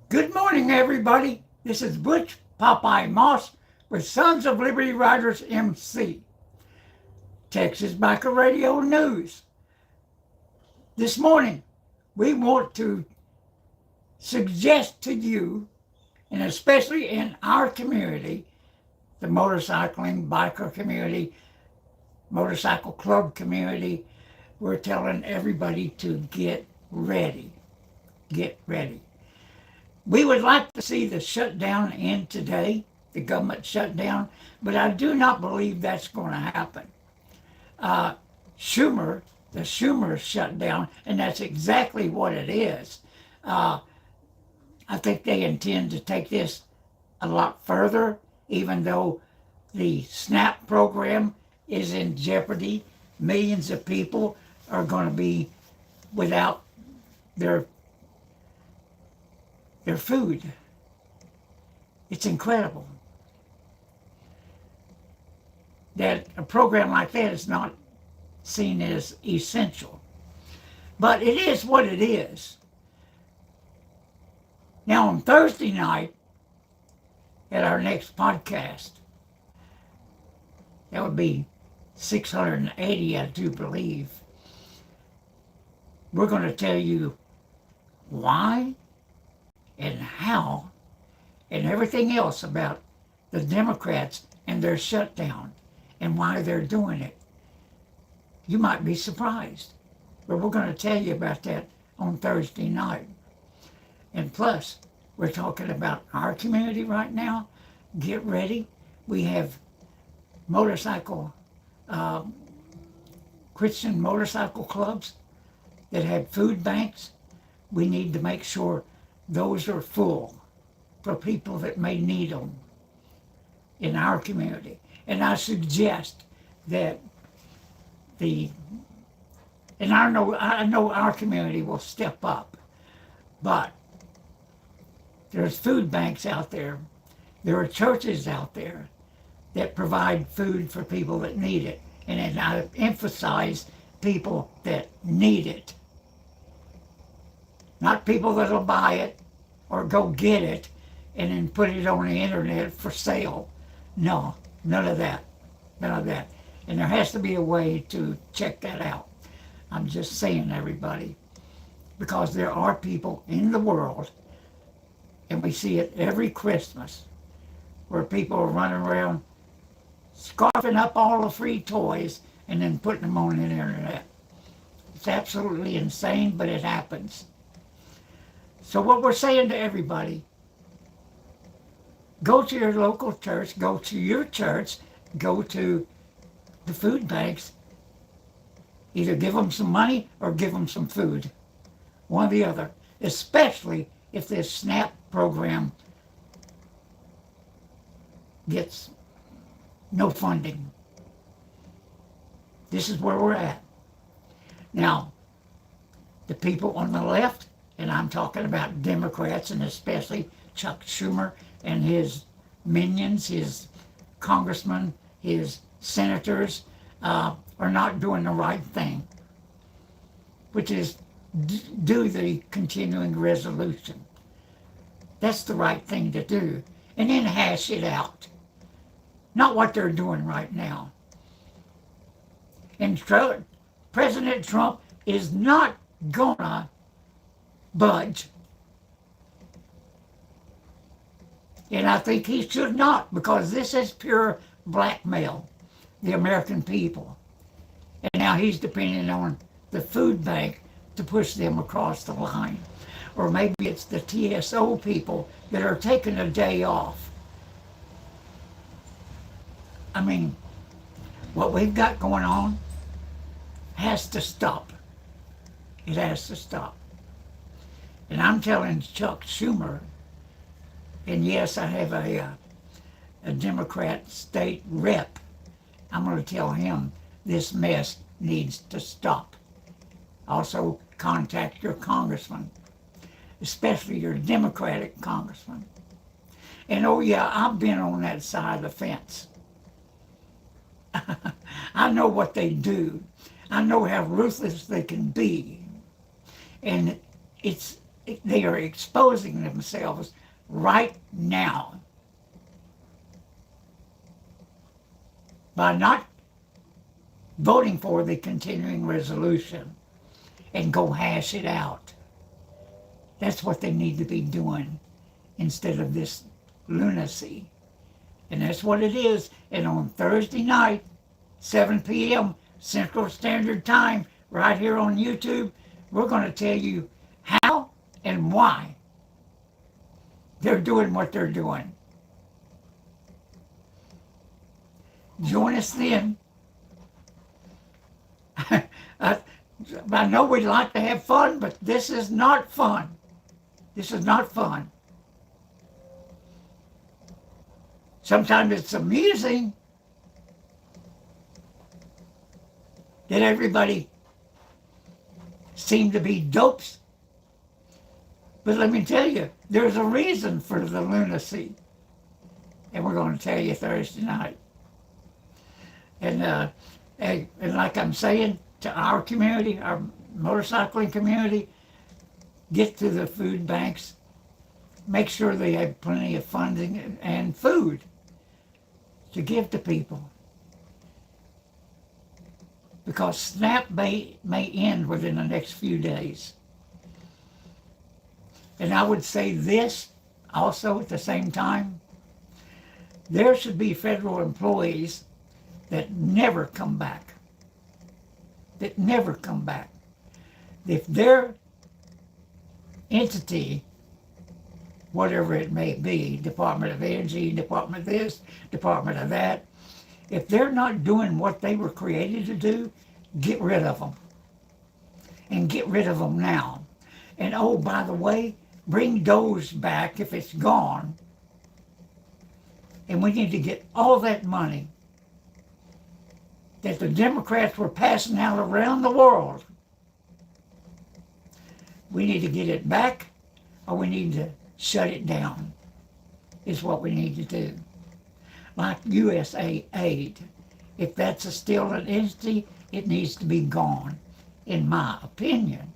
Good morning, everybody. This is Butch Popeye Moss with Sons of Liberty Riders MC, Texas Biker Radio News. This morning, we want to suggest to you, and especially in our community, the motorcycling biker community, motorcycle club community, we're telling everybody to get ready. Get ready. We would like to see the shutdown end today, the government shutdown, but I do not believe that's going to happen. Uh, the Schumer shutdown, and that's exactly what it is. Uh, I think they intend to take this a lot further, even though the SNAP program is in jeopardy. Millions of people are going to be without their food. It's incredible that a program like that is not seen as essential. But it is what it is. Now on Thursday night, at our next podcast, that would be 680, I do believe, we're going to tell you why and how and everything else about the Democrats and their shutdown and why they're doing it. You might be surprised, but we're going to tell you about that on Thursday night. And plus, we're talking about our community right now. Get ready. We have Christian motorcycle clubs that have food banks. We need to make sure those are full for people that may need them in our community. And I suggest that I know our community will step up, but there's food banks out there. There are churches out there that provide food for people that need it. And I emphasize people that need it. Not people that'll buy it or go get it and then put it on the internet for sale. No, none of that. None of that. And there has to be a way to check that out. I'm just saying, everybody, because there are people in the world, and we see it every Christmas, where people are running around scarfing up all the free toys and then putting them on the internet. It's absolutely insane, but it happens. So what we're saying to everybody, go to your local church, go to your church, go to the food banks, either give them some money or give them some food, one or the other, especially if this SNAP program gets no funding. This is where we're at. Now, the people on the left, and I'm talking about Democrats and especially Chuck Schumer and his minions, his congressmen, his senators, are not doing the right thing, which is do the continuing resolution. That's the right thing to do. And then hash it out. Not what they're doing right now. And President Trump is not gonna budge. And I think he should not, because this is pure blackmail, the American people. And now he's depending on the food bank to push them across the line. Or maybe it's the TSO people that are taking a day off. I mean, what we've got going on has to stop. It has to stop. And I'm telling Chuck Schumer, and yes, I have a Democrat state rep, I'm going to tell him this mess needs to stop. Also, contact your congressman, especially your Democratic congressman. And oh yeah, I've been on that side of the fence. I know what they do. I know how ruthless they can be. And it's they are exposing themselves right now by not voting for the continuing resolution and go hash it out. That's what they need to be doing instead of this lunacy. And that's what it is. And on Thursday night, 7 p.m. Central Standard Time, right here on YouTube, we're going to tell you how and why they're doing what they're doing. Join us then. I know we'd like to have fun, but this is not fun. This is not fun. Sometimes it's amusing that everybody seemed to be dopes. But let me tell you, there's a reason for the lunacy. And we're going to tell you Thursday night. And like I'm saying, to our community, our motorcycling community, get to the food banks. Make sure they have plenty of funding and food to give to people. Because SNAP may end within the next few days. And I would say this also at the same time. There should be federal employees that never come back. That never come back. If their entity, whatever it may be, Department of Energy, Department of this, Department of that, if they're not doing what they were created to do, get rid of them. And get rid of them now. And oh, by the way, bring DOGE back if it's gone. And we need to get all that money that the Democrats were passing out around the world. We need to get it back, or we need to shut it down, is what we need to do. Like USA Aid. If that's still an entity, it needs to be gone, in my opinion.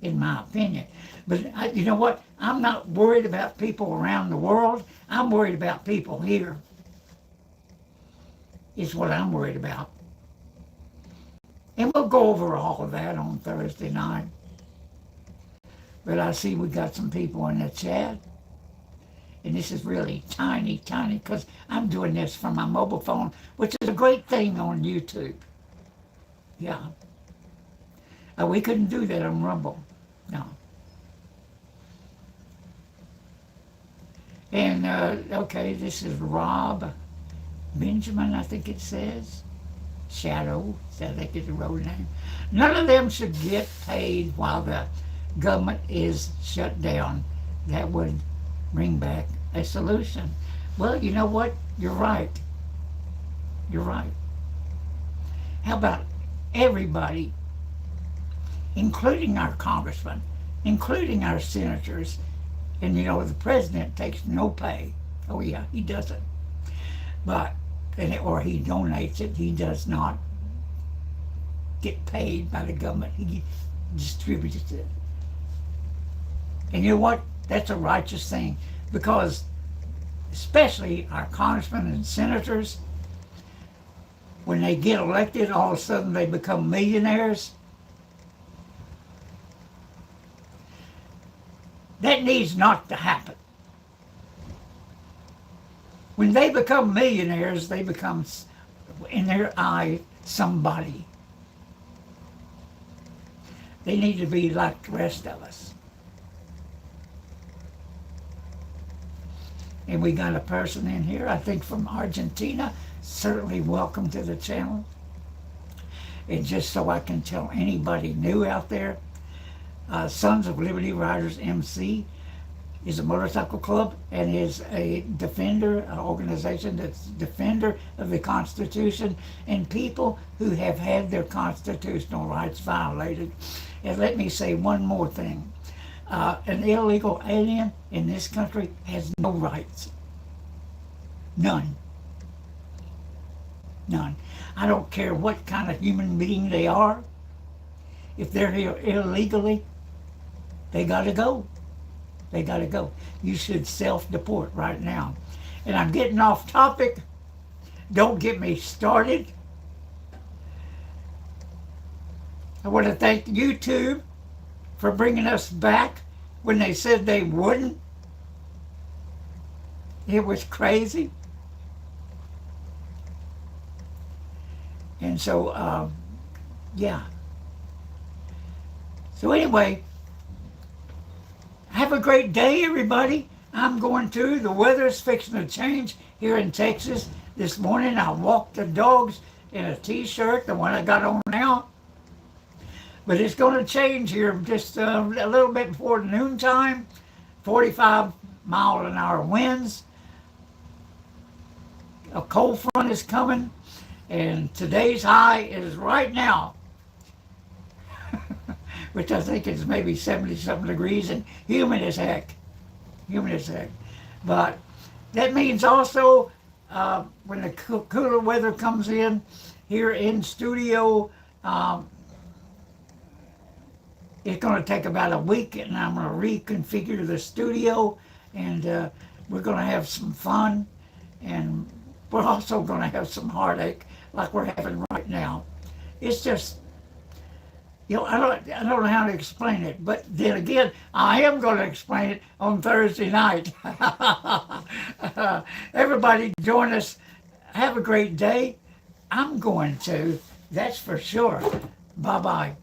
In my opinion. But you know what? I'm not worried about people around the world. I'm worried about people here. Is what I'm worried about. And we'll go over all of that on Thursday night. But I see we got some people in the chat. And this is really tiny, because I'm doing this from my mobile phone, which is a great thing on YouTube. Yeah. We couldn't do that on Rumble. No. And, okay, this is Rob Benjamin, I think it says. Shadow, I think is the road name. None of them should get paid while the government is shut down. That would bring back a solution. Well, you know what? You're right. You're right. How about everybody, including our congressmen, including our senators, and you know, the president takes no pay. Oh yeah, he doesn't. But or he donates it. He does not get paid by the government. He distributes it. And you know what? That's a righteous thing, because especially our congressmen and senators, when they get elected, all of a sudden they become millionaires. That needs not to happen. When they become millionaires, they become, in their eye, somebody. They need to be like the rest of us. And we got a person in here, I think from Argentina. Certainly welcome to the channel. And just so I can tell anybody new out there, Sons of Liberty Riders MC is a motorcycle club and is a defender, an organization that's defender of the Constitution and people who have had their constitutional rights violated. And let me say one more thing. An illegal alien in this country has no rights. None. None. I don't care what kind of human being they are. If they're here illegally, they gotta go. They got to go. You should self-deport right now. And I'm getting off topic. Don't get me started. I want to thank YouTube for bringing us back when they said they wouldn't. It was crazy. And so, yeah. So anyway, have a great day, everybody. I'm going to. The weather's fixing to change here in Texas. This morning I walked the dogs in a t-shirt, the one I got on now. But it's going to change here just a little bit before noontime. 45-mile-an-hour winds. A cold front is coming. And today's high is right now, which I think is maybe 70-something degrees and humid as heck. Humid as heck. But that means also when the cooler weather comes in here in studio, it's going to take about a week, and I'm going to reconfigure the studio, and we're going to have some fun, and we're also going to have some heartache like we're having right now. It's just, you know, I don't know how to explain it, but then again, I am going to explain it on Thursday night. Everybody join us. Have a great day. I'm going to, that's for sure. Bye-bye.